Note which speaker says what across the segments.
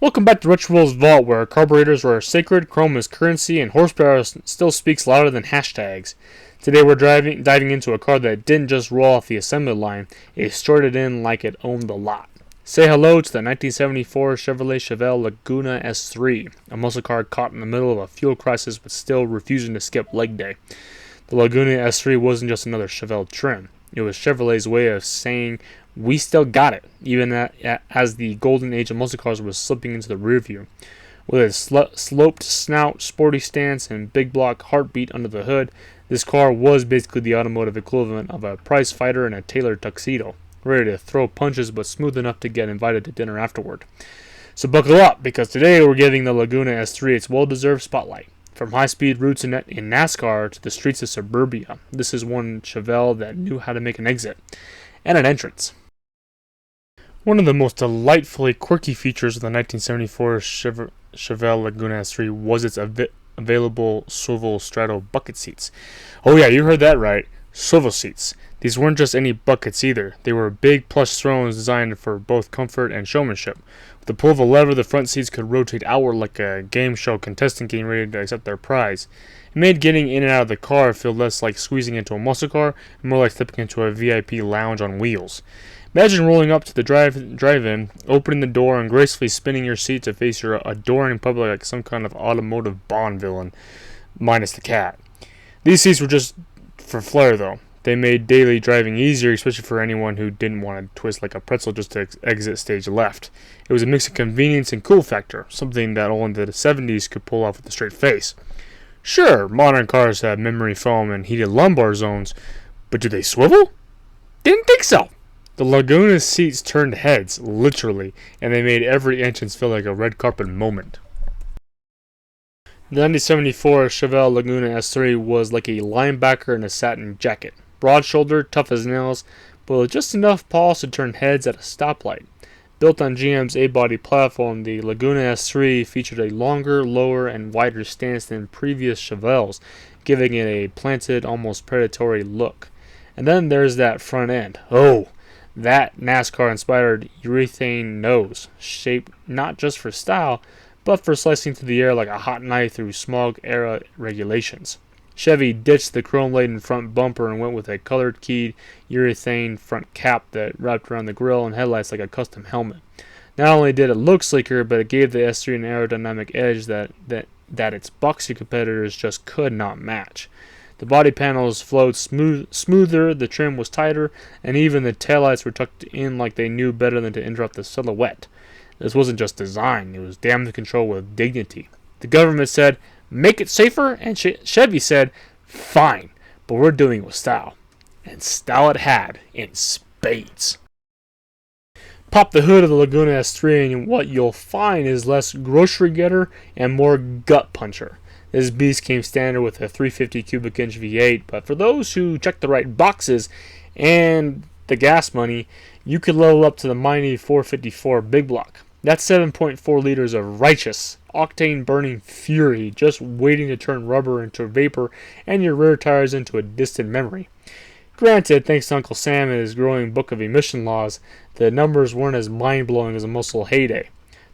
Speaker 1: Welcome back to RetroWheelsVault, where carburetors are sacred, chrome is currency, and horsepower still speaks louder than hashtags. Today we're diving into a car that didn't just roll off the assembly line, it started in like it owned the lot. Say hello to the 1974 Chevrolet Chevelle Laguna S3, a muscle car caught in the middle of a fuel crisis but still refusing to skip leg day. The Laguna S3 wasn't just another Chevelle trim. It was Chevrolet's way of saying, we still got it, even as the golden age of muscle cars was slipping into the rear view. With its sloped snout, sporty stance, and big block heartbeat under the hood, this car was basically the automotive equivalent of a prize fighter in a tailored tuxedo, ready to throw punches but smooth enough to get invited to dinner afterward. So buckle up, because today we're giving the Laguna S3 its well-deserved spotlight. From high-speed routes in NASCAR to the streets of suburbia, this is one Chevelle that knew how to make an exit and an entrance. One of the most delightfully quirky features of the 1974 Chevelle Laguna S3 was its available swivel straddle bucket seats. Oh yeah, you heard that right, swivel seats. These weren't just any buckets either. They were big plush thrones designed for both comfort and showmanship. With the pull of a lever, the front seats could rotate outward like a game show contestant getting ready to accept their prize. It made getting in and out of the car feel less like squeezing into a muscle car and more like stepping into a VIP lounge on wheels. Imagine rolling up to the drive-in, opening the door, and gracefully spinning your seat to face your adoring public like some kind of automotive Bond villain, minus the cat. These seats were just for flair, though. They made daily driving easier, especially for anyone who didn't want to twist like a pretzel just to exit stage left. It was a mix of convenience and cool factor, something that only the 70s could pull off with a straight face. Sure, modern cars have memory foam and heated lumbar zones, but do they swivel? Didn't think so. The Laguna seats turned heads, literally, and they made every entrance feel like a red carpet moment. The 1974 Chevelle Laguna S3 was like a linebacker in a satin jacket. Broad-shouldered, tough as nails, but with just enough polish to turn heads at a stoplight. Built on GM's A-body platform, the Laguna S3 featured a longer, lower, and wider stance than previous Chevelles, giving it a planted, almost predatory look. And then there's that front end. Oh! That NASCAR-inspired urethane nose, shaped not just for style, but for slicing through the air like a hot knife through smog-era regulations. Chevy ditched the chrome-laden front bumper and went with a colored-keyed urethane front cap that wrapped around the grille and headlights like a custom helmet. Not only did it look sleeker, but it gave the S3 an aerodynamic edge that its boxy competitors just could not match. The body panels flowed smoother, the trim was tighter, and even the taillights were tucked in like they knew better than to interrupt the silhouette. This wasn't just design, it was damage control with dignity. The government said, make it safer, and Chevy said, fine, but we're doing it with style. And style it had, in spades. Pop the hood of the Laguna S3 and what you'll find is less grocery getter and more gut puncher. This beast came standard with a 350 cubic inch V8, but for those who check the right boxes and the gas money, you could level up to the mighty 454 big block. That's 7.4 liters of righteous, octane-burning fury, just waiting to turn rubber into vapor and your rear tires into a distant memory. Granted, thanks to Uncle Sam and his growing book of emission laws, the numbers weren't as mind-blowing as a muscle heyday.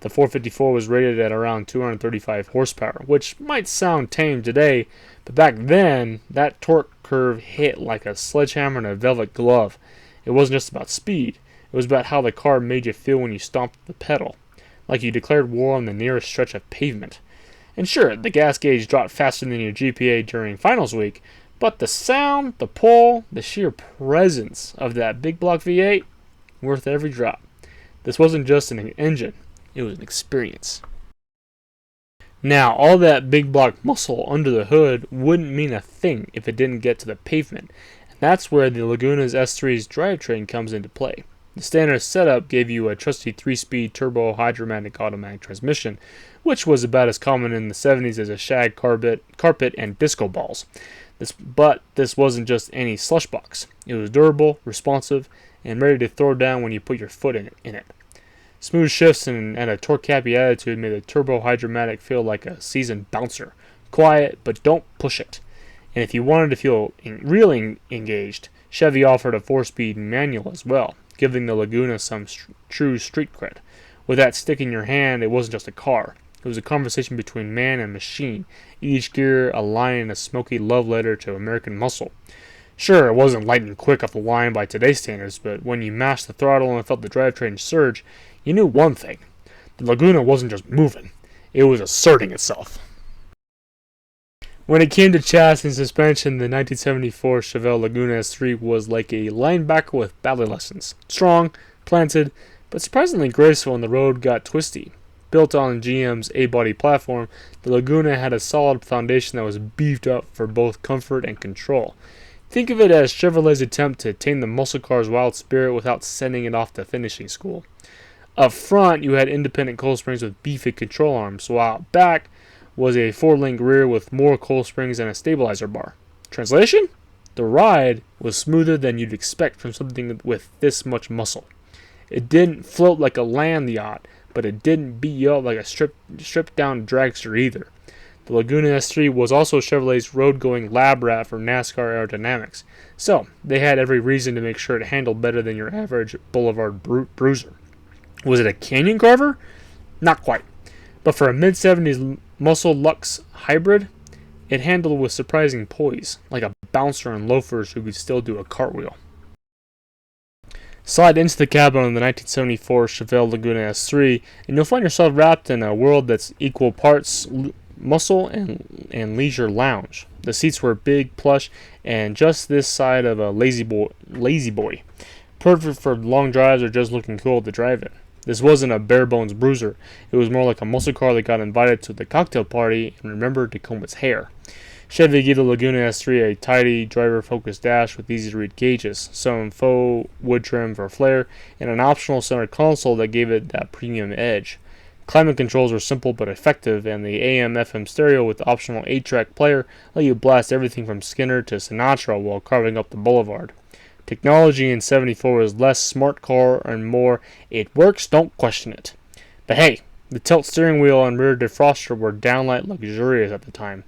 Speaker 1: The 454 was rated at around 235 horsepower, which might sound tame today, but back then, that torque curve hit like a sledgehammer in a velvet glove. It wasn't just about speed, it was about how the car made you feel when you stomped the pedal, like you declared war on the nearest stretch of pavement. And sure, the gas gauge dropped faster than your GPA during finals week, but the sound, the pull, the sheer presence of that big block V8, worth every drop. This wasn't just an engine. It was an experience. Now, all that big block muscle under the hood wouldn't mean a thing if it didn't get to the pavement, and that's where the Laguna's S3's drivetrain comes into play. The standard setup gave you a trusty 3-speed turbo hydromatic automatic transmission, which was about as common in the 70s as a shag carpet and disco balls. But this wasn't just any slush box. It was durable, responsive, and ready to throw down when you put your foot in it. Smooth shifts and a torque-happy attitude made the turbo hydromatic feel like a seasoned bouncer. Quiet, but don't push it. And if you wanted to feel really engaged, Chevy offered a 4-speed manual as well, giving the Laguna some true street cred. With that stick in your hand, it wasn't just a car. It was a conversation between man and machine, each gear a line in a smoky love letter to American muscle. Sure, it wasn't lightning quick off the line by today's standards, but when you mashed the throttle and felt the drivetrain surge, you knew one thing. The Laguna wasn't just moving, it was asserting itself. When it came to chassis and suspension, the 1974 Chevelle Laguna S3 was like a linebacker with ballet lessons. Strong, planted, but surprisingly graceful when the road got twisty. Built on GM's A-body platform, the Laguna had a solid foundation that was beefed up for both comfort and control. Think of it as Chevrolet's attempt to tame the muscle car's wild spirit without sending it off to finishing school. Up front, you had independent coil springs with beefy control arms, while out back was a 4-link rear with more coil springs and a stabilizer bar. Translation? The ride was smoother than you'd expect from something with this much muscle. It didn't float like a land yacht, but it didn't beat you up like a stripped down dragster either. The Laguna S3 was also Chevrolet's road-going lab rat for NASCAR aerodynamics, so they had every reason to make sure it handled better than your average boulevard bruiser. Was it a canyon carver? Not quite. But for a mid-70s muscle Lux hybrid, it handled with surprising poise, like a bouncer in loafers who could still do a cartwheel. Slide into the cabin of the 1974 Chevelle Laguna S3, and you'll find yourself wrapped in a world that's equal parts muscle and leisure lounge. The seats were big, plush, and just this side of a lazy boy. Perfect for long drives or just looking cool to drive in. This wasn't a bare-bones bruiser. It was more like a muscle car that got invited to the cocktail party and remembered to comb its hair. Chevy gave the Laguna S3 a tidy, driver-focused dash with easy-to-read gauges, some faux wood trim for flair, and an optional center console that gave it that premium edge. Climate controls were simple but effective, and the AM/FM stereo with the optional 8-track player let you blast everything from Skinner to Sinatra while carving up the boulevard. Technology in 74 was less smart car and more, it works, don't question it. But hey, the tilt steering wheel and rear defroster were downright luxurious at the time.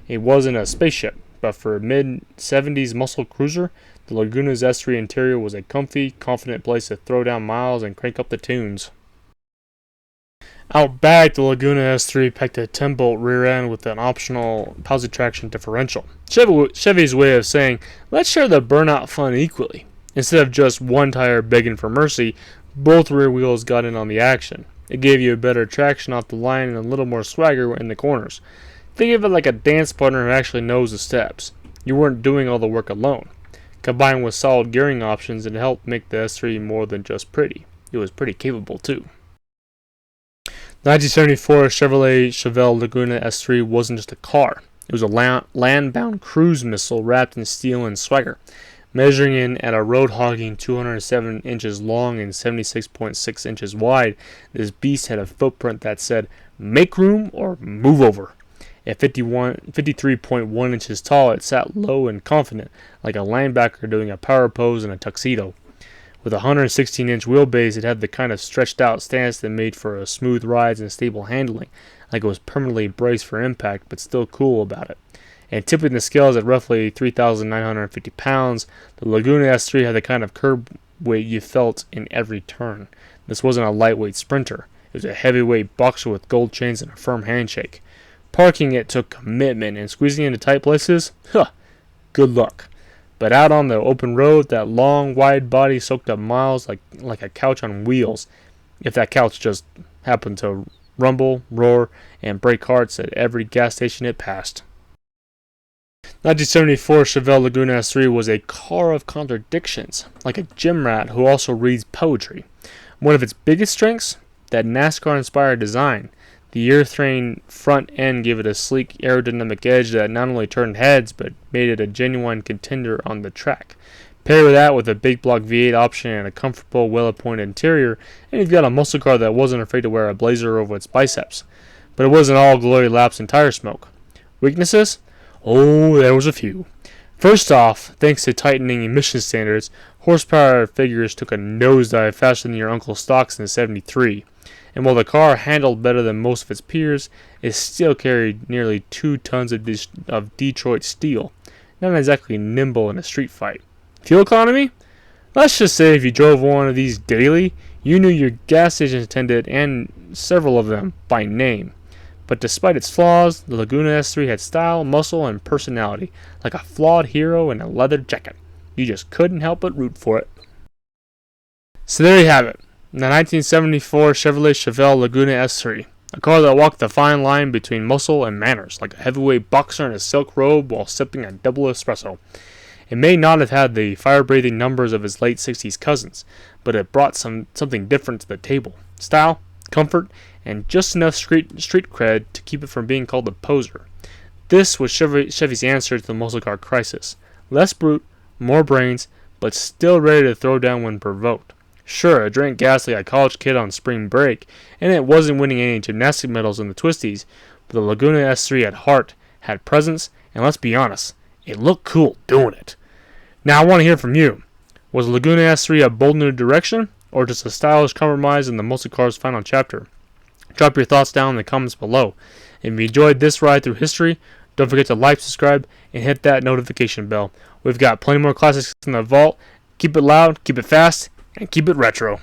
Speaker 1: It wasn't a spaceship, but for a mid-70s muscle cruiser, the Laguna's S3 interior was a comfy, confident place to throw down miles and crank up the tunes. Out back, the Laguna S3 packed a 10-bolt rear end with an optional positive traction differential. Chevy's way of saying, let's share the burnout fun equally. Instead of just one tire begging for mercy, both rear wheels got in on the action. It gave you a better traction off the line and a little more swagger in the corners. Think of it like a dance partner who actually knows the steps. You weren't doing all the work alone. Combined with solid gearing options, it helped make the S3 more than just pretty. It was pretty capable too. The 1974 Chevrolet Chevelle Laguna S3 wasn't just a car. It was a land-bound cruise missile wrapped in steel and swagger. Measuring in at a road-hogging 207 inches long and 76.6 inches wide, this beast had a footprint that said, make room or move over. At 53.1 inches tall, it sat low and confident, like a linebacker doing a power pose in a tuxedo. With a 116-inch wheelbase, it had the kind of stretched-out stance that made for a smooth rides and stable handling, like it was permanently braced for impact, but still cool about it. And tipping the scales at roughly 3,950 pounds, the Laguna S3 had the kind of curb weight you felt in every turn. This wasn't a lightweight sprinter. It was a heavyweight boxer with gold chains and a firm handshake. Parking it took commitment, and squeezing into tight places? Good luck. But out on the open road, that long, wide body soaked up miles like a couch on wheels, if that couch just happened to rumble, roar, and break hearts at every gas station it passed. 1974 Chevelle Laguna S3 was a car of contradictions, like a gym rat who also reads poetry. One of its biggest strengths? That NASCAR-inspired design. The Drivetrain front end gave it a sleek aerodynamic edge that not only turned heads, but made it a genuine contender on the track. Pair that with a big block V8 option and a comfortable, well-appointed interior, and you've got a muscle car that wasn't afraid to wear a blazer over its biceps. But it wasn't all glory laps and tire smoke. Weaknesses? Oh, there was a few. First off, thanks to tightening emission standards, horsepower figures took a nosedive faster than your Uncle Stocks in '73. And while the car handled better than most of its peers, it still carried nearly 2 tons of Detroit steel. Not exactly nimble in a street fight. Fuel economy? Let's just say if you drove one of these daily, You knew your gas station attendant and several of them by name. But despite its flaws, the Laguna S3 had style, muscle, and personality, like a flawed hero in a leather jacket. You just couldn't help but root for it. So there you have it, the 1974 Chevrolet Chevelle Laguna S3, a car that walked the fine line between muscle and manners, like a heavyweight boxer in a silk robe while sipping a double espresso. It may not have had the fire-breathing numbers of its late 60s cousins, but it brought something different to the table. Style, comfort, and just enough street cred to keep it from being called a poser. This was Chevy's answer to the muscle car crisis. Less brute, more brains, but still ready to throw down when provoked. Sure, it drank gas like a college kid on spring break, and it wasn't winning any gymnastic medals in the twisties, but the Laguna S3 had heart, had presence, and let's be honest, it looked cool doing it. Now I want to hear from you. Was Laguna S3 a bold new direction, or just a stylish compromise in the muscle car's final chapter? Drop your thoughts down in the comments below. If you enjoyed this ride through history, don't forget to like, subscribe, and hit that notification bell. We've got plenty more classics in the vault. Keep it loud, keep it fast, and keep it retro.